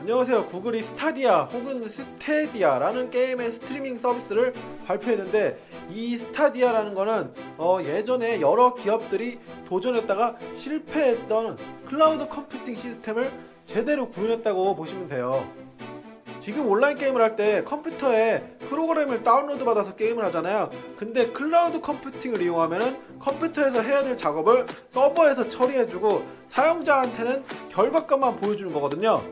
안녕하세요. 구글이 스타디아 혹은 스테디아라는 게임의 스트리밍 서비스를 발표했는데, 이 스타디아라는 거는 예전에 여러 기업들이 도전했다가 실패했던 클라우드 컴퓨팅 시스템을 제대로 구현했다고 보시면 돼요. 지금 온라인 게임을 할 때 컴퓨터에 프로그램을 다운로드 받아서 게임을 하잖아요. 근데 클라우드 컴퓨팅을 이용하면은 컴퓨터에서 해야 될 작업을 서버에서 처리해주고 사용자한테는 결과값만 보여주는 거거든요.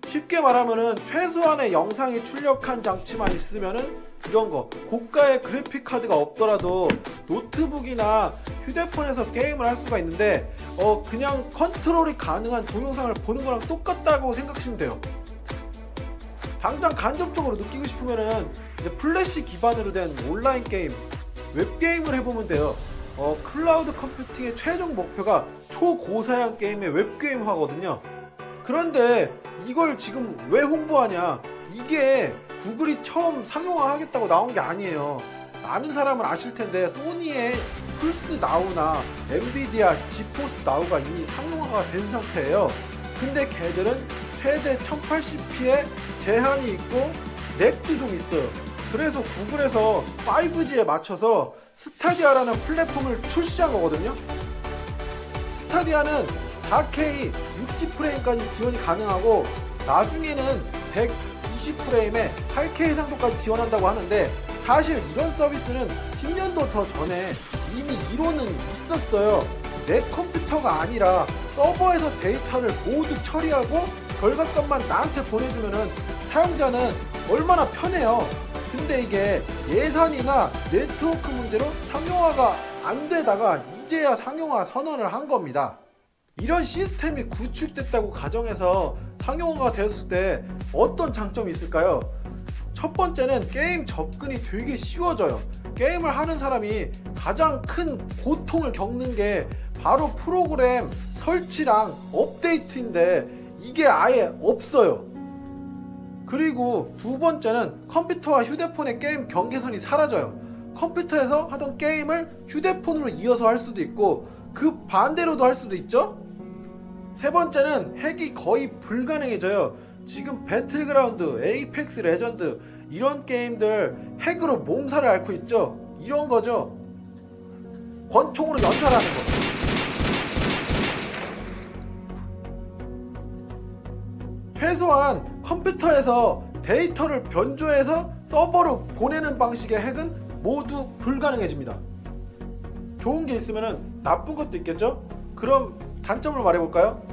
쉽게 말하면은 최소한의 영상이 출력한 장치만 있으면은 이런 거, 고가의 그래픽 카드가 없더라도 노트북이나 휴대폰에서 게임을 할 수가 있는데 그냥 컨트롤이 가능한 동영상을 보는 거랑 똑같다고 생각하시면 돼요. 당장 간접적으로 느끼고 싶으면은 이제 플래시 기반으로 된 온라인 게임, 웹게임을 해보면 돼요. 클라우드 컴퓨팅의 최종 목표가 초고사양 게임의 웹게임화거든요. 그런데 이걸 지금 왜 홍보하냐? 이게 구글이 처음 상용화 하겠다고 나온 게 아니에요. 많은 사람은 아실 텐데 소니의 플스 나우나 엔비디아 지포스 나우가 이미 상용화가 된 상태예요. 근데 걔들은 최대 1080p에 제한이 있고 렉도 좀 있어요. 그래서 구글에서 5G에 맞춰서 스타디아라는 플랫폼을 출시한 거거든요. 스타디아는 4K 60프레임까지 지원이 가능하고 나중에는 120프레임에 8K 해상도까지 지원한다고 하는데, 사실 이런 서비스는 10년도 더 전에 이미 이론은 있었어요. 내 컴퓨터가 아니라 서버에서 데이터를 모두 처리하고 결과값만 나한테 보내주면은 사용자는 얼마나 편해요. 근데 이게 예산이나 네트워크 문제로 상용화가 안 되다가 이제야 상용화 선언을 한 겁니다. 이런 시스템이 구축됐다고 가정해서 상용화가 되었을 때 어떤 장점이 있을까요? 첫 번째는 게임 접근이 되게 쉬워져요. 게임을 하는 사람이 가장 큰 고통을 겪는 게 바로 프로그램 설치랑 업데이트인데 이게 아예 없어요. 그리고 두 번째는 컴퓨터와 휴대폰의 게임 경계선이 사라져요. 컴퓨터에서 하던 게임을 휴대폰으로 이어서 할 수도 있고 그 반대로도 할 수도 있죠. 세 번째는 핵이 거의 불가능해져요. 지금 배틀그라운드, 에이펙스 레전드 이런 게임들 핵으로 몸살을 앓고 있죠. 이런 거죠. 권총으로 연살하는 거. 최소한 컴퓨터에서 데이터를 변조해서 서버로 보내는 방식의 핵은 모두 불가능해집니다. 좋은 게 있으면 나쁜 것도 있겠죠? 그럼 단점을 말해볼까요?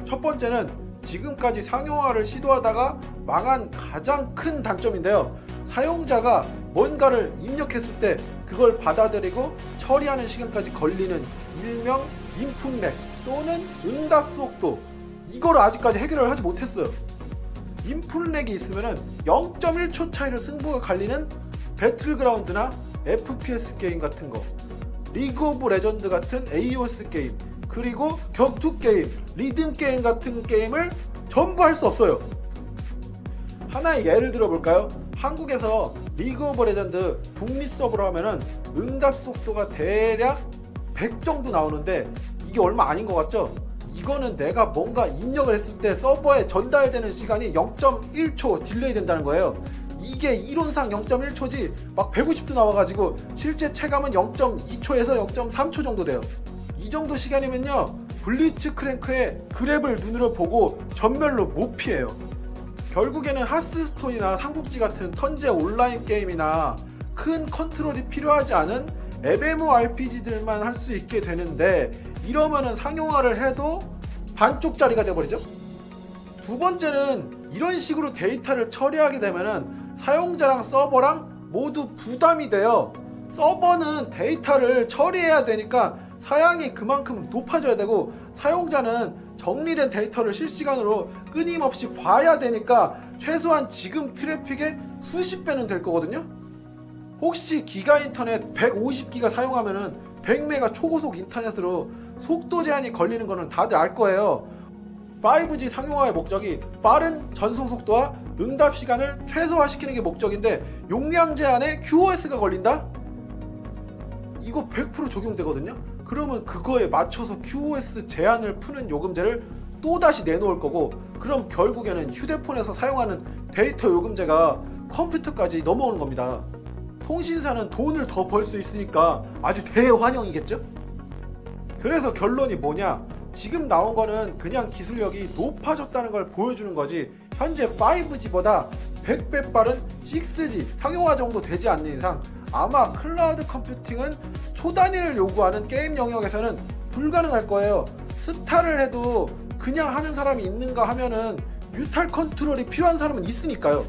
첫 번째는 지금까지 상용화를 시도하다가 망한 가장 큰 단점인데요. 사용자가 뭔가를 입력했을 때 그걸 받아들이고 처리하는 시간까지 걸리는 일명 인풋렉 또는 응답 속도, 이걸 아직까지 해결을 하지 못했어요. 인풋렉이 있으면 0.1초 차이로 승부가 갈리는 배틀그라운드나 FPS 게임 같은 거, 리그 오브 레전드 같은 AOS 게임, 그리고 격투 게임, 리듬 게임 같은 게임을 전부 할 수 없어요. 하나의 예를 들어볼까요? 한국에서 리그 오브 레전드 북미 서버로 하면은 응답 속도가 대략 100 정도 나오는데 이게 얼마 아닌 것 같죠? 이거는 내가 뭔가 입력을 했을 때 서버에 전달되는 시간이 0.1초 딜레이 된다는 거예요. 이게 이론상 0.1초지 막 150도 나와가지고 실제 체감은 0.2초에서 0.3초 정도 돼요. 이 정도 시간이면요, 블리츠 크랭크의 그랩을 눈으로 보고 전멸로 못 피해요. 결국에는 하스스톤이나 삼국지 같은 턴제 온라인 게임이나 큰 컨트롤이 필요하지 않은 MMORPG들만 할 수 있게 되는데, 이러면은 상용화를 해도 반쪽짜리가 돼버리죠. 두 번째는 이런 식으로 데이터를 처리하게 되면은 사용자랑 서버랑 모두 부담이 돼요. 서버는 데이터를 처리해야 되니까 사양이 그만큼 높아져야 되고, 사용자는 정리된 데이터를 실시간으로 끊임없이 봐야 되니까 최소한 지금 트래픽의 수십 배는 될 거거든요. 혹시 기가 인터넷 150기가 사용하면은 100메가 초고속 인터넷으로 속도 제한이 걸리는 거는 다들 알 거예요. 5G 상용화의 목적이 빠른 전송 속도와 응답 시간을 최소화시키는 게 목적인데 용량 제한에 QoS가 걸린다? 이거 100% 적용되거든요. 그러면 그거에 맞춰서 QoS 제한을 푸는 요금제를 또다시 내놓을 거고, 그럼 결국에는 휴대폰에서 사용하는 데이터 요금제가 컴퓨터까지 넘어오는 겁니다. 통신사는 돈을 더 벌 수 있으니까 아주 대환영이겠죠? 그래서 결론이 뭐냐? 지금 나온 거는 그냥 기술력이 높아졌다는 걸 보여주는 거지, 현재 5G보다 100배 빠른 6G 상용화 정도 되지 않는 이상 아마 클라우드 컴퓨팅은 초단위를 요구하는 게임 영역에서는 불가능할 거예요. 스타를 해도 그냥 하는 사람이 있는가 하면은 뮤탈 컨트롤이 필요한 사람은 있으니까요.